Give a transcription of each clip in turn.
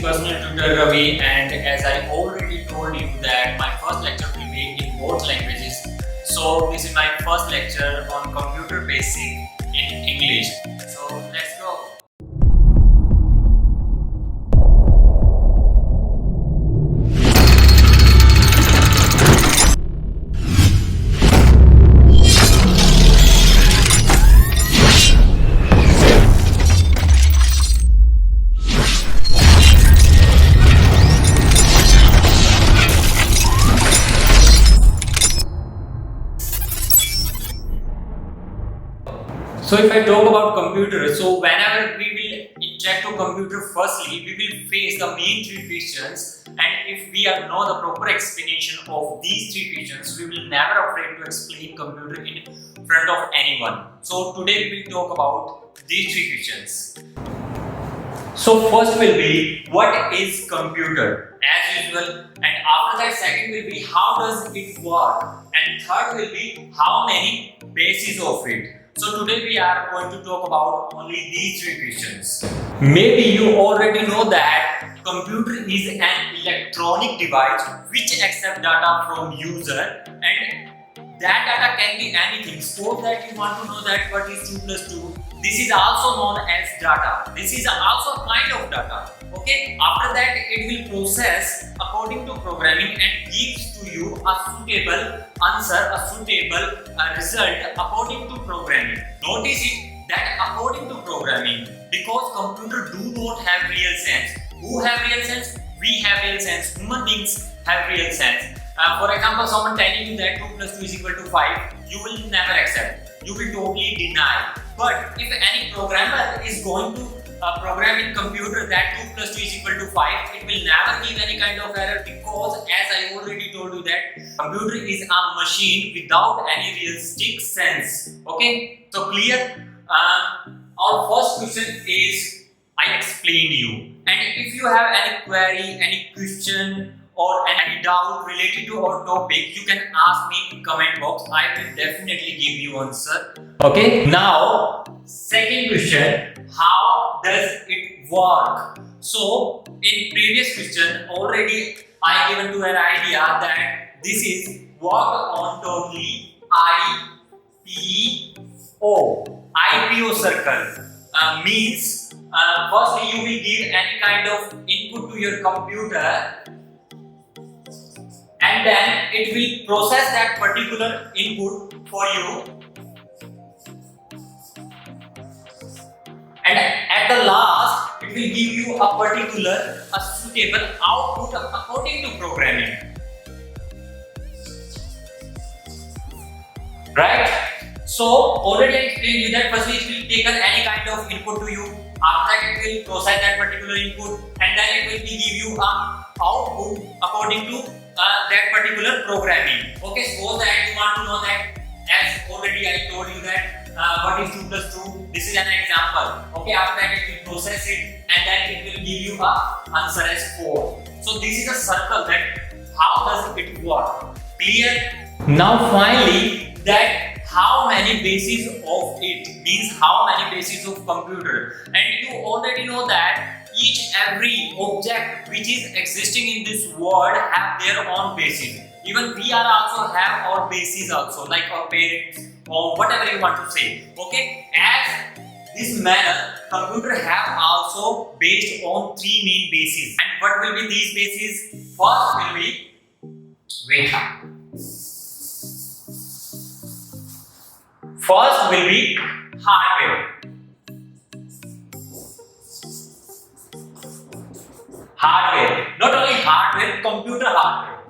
personal tutor Ravi, and as I already told you that my first lecture will be in both languages. So this is my first lecture on computer basic in English. So let's go. So if I talk about computer, so whenever we will interact to computer, firstly we will face the main three questions, and if we are know the proper explanation of these three questions, we will never afraid to explain computer in front of anyone. So today we will talk about these three questions. So first will be what is computer as usual, and after that second will be how does it work, and third will be how many bases of it. So today we are going to talk about only these three questions. Maybe you already know that computer is an electronic device which accepts data from user, and that data can be anything. Suppose that you want to know that what is 2 plus 2. This is also known as data. This is also a kind of data. Okay. After that, it will process according to programming and gives to you a suitable answer, a suitable result according to programming. Notice it that according to programming, because computer do not have real sense. Who have real sense? We have real sense. Human beings have real sense. For example, someone telling you that 2 plus 2 is equal to 5, you will never accept. You will totally deny. But if any programmer is going to program in computer that 2 plus 2 is equal to 5, it will never give any kind of error, because as I already told you that computer is a machine without any realistic sense. Okay, so clear? Our first question is I explained you, and if you have any query, any question or any doubt related to our topic, you can ask me in comment box. I will definitely give you answer. Okay, now second question, how does it work? So in previous question already I given to an idea that this is work on totally IPO circle. Means firstly you will give any kind of input to your computer, and then it will process that particular input for you, and at the last it will give you a particular, a suitable output according to programming. Right? So already I explained you that firstly it will take any kind of input to you. After that it will process that particular input, and then it will give you a output according to that particular programming. Okay, suppose that you want to know that, as already I told you that what is 2 plus 2. This is an example. Okay, after that it will process it, and then it will give you a answer as 4. So this is a circle that how does it work. Clear? Now finally, that how many bases of it means how many bases of computer, and you already know that each every object which is existing in this world have their own bases. Even we are also have our bases also, like our parents or whatever you want to say. Okay, as this manner computer have also based on 3 main bases. And what will be these bases? First will be, first will be hardware. Hardware, not only hardware, computer hardware.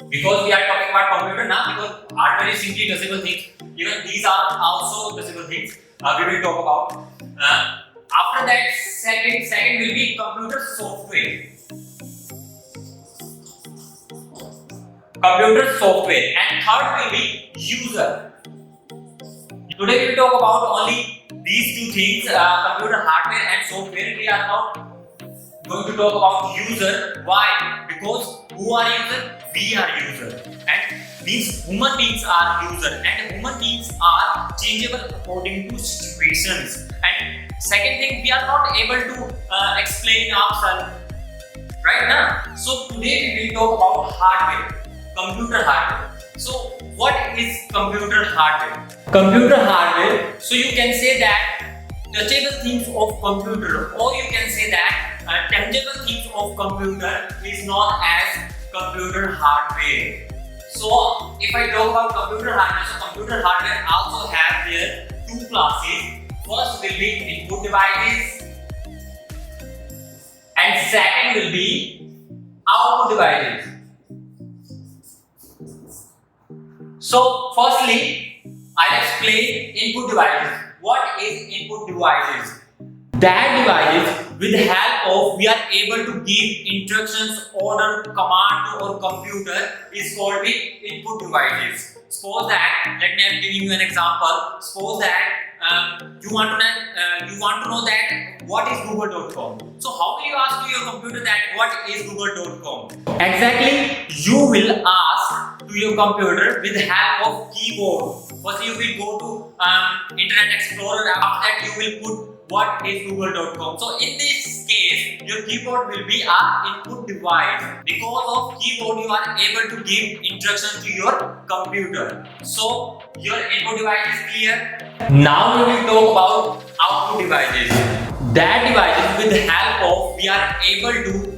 Because we are talking about computer now, because hardware is simply visible things. Even these are also visible things. We will talk about. After that, second will be computer software. Computer software, and third will be user. Today we will talk about only these two things, computer hardware and software. We are not going to talk about user. Why? Because who are user? We are user, and means human beings are user, and human beings are changeable according to situations. And second thing, we are not able to explain ourselves right now. So today we will talk about hardware, computer hardware. So what is computer hardware? Computer hardware, so you can say that touchable things of computer, or you can say that tangible things of computer is known as computer hardware. So if I talk about computer hardware, so computer hardware also have their two classes. First will be input devices and second will be output devices. So firstly, I'll explain input devices. What is input devices? That devices with the help of we are able to give instructions, order, command to our computer is called the input devices. Suppose that, let me I'm giving you an example. Suppose that you want to know that what is google.com. So how will you ask to your computer that what is google.com? Exactly, you will ask to your computer with the help of keyboard. First you will go to Internet Explorer. After that you will put what is google.com. So in this case, your keyboard will be an input device. Because of keyboard, you are able to give instructions to your computer. So your input device is clear. Now we will talk about output devices. That devices with the help of we are able to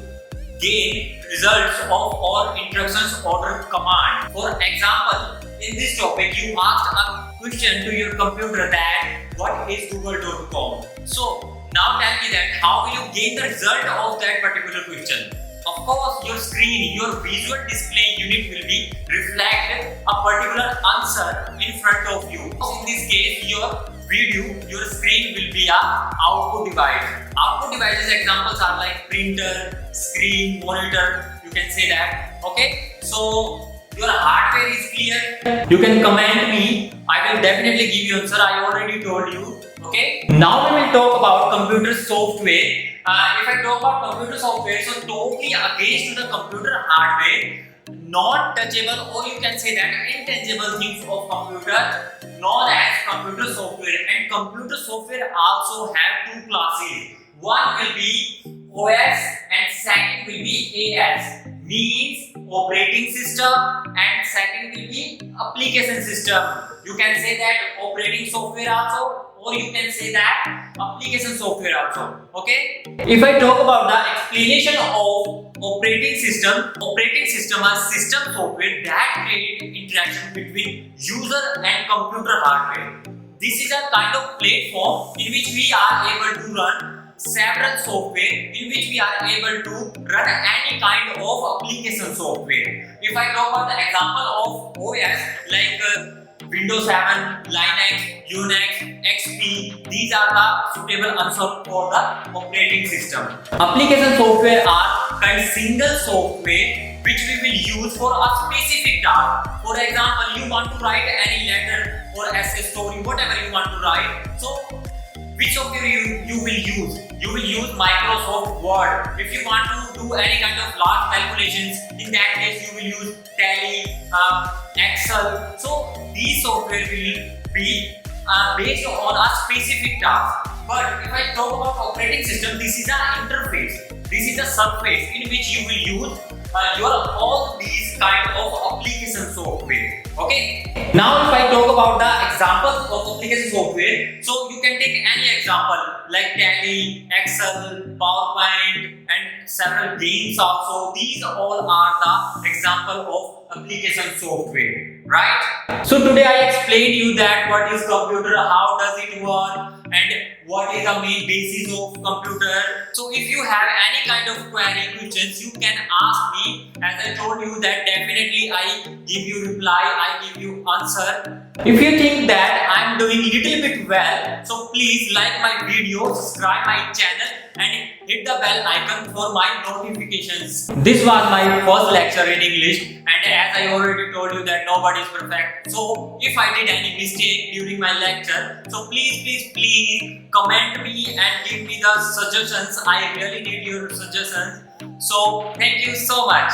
gain results of our instructions order command. For example, in this topic, you asked a question to your computer that what is google.com. So now tell me that how will you gain the result of that particular question? Of course, your screen, your visual display unit will be reflect a particular answer in front of you. In this case, your video, your screen will be a output device. Output devices examples are like printer, screen, monitor. You can say that. Okay. So your hardware is clear. You can comment me. I will definitely give you answer. I already told you. Okay. Now we will talk about computer software. If I talk about computer software, so totally against to the computer hardware, not touchable, or you can say that intangible things of computer known as computer software. And computer software also have two classes. One will be OS and second will be AS, means operating system, and second will be application system. You can say that operating software also, or you can say that application software also. Okay. If I talk about the explanation of operating system are system software that create interaction between user and computer hardware. This is a kind of platform in which we are able to run several software, in which we are able to run any kind of application software. If I talk about the example of OS like Windows 7, Linux, Unix, XP, these are the suitable answer for the operating system. Application software are kind of single software which we will use for a specific task. For example, you want to write any letter or essay, story, whatever you want to write. So which software you will use? You will use Microsoft Word. If you want to do any kind of large calculations, in that case you will use Tally, Excel. So these software will be based on a specific task. But if I talk about operating system, this is an interface. This is a surface in which you will use all these kind of application software. Okay. Now if I talk about the examples of application software, so you can take any example like Tally, Excel, PowerPoint, and several games also. These all are the example of application software, right? So today I explained you that what is computer, how does it work, and what is the main basis of computer. So if you have any kind of query, questions, you can ask me. As I told you that definitely I give you reply, I give you answer. If you think that I'm doing little bit well, so please like my video, subscribe my channel and hit the bell icon for my notifications. This was my first lecture in English, and as I already told you that nobody is perfect. So if I did any mistake during my lecture, so please comment me and give me the suggestions. I really need your suggestions. So thank you so much.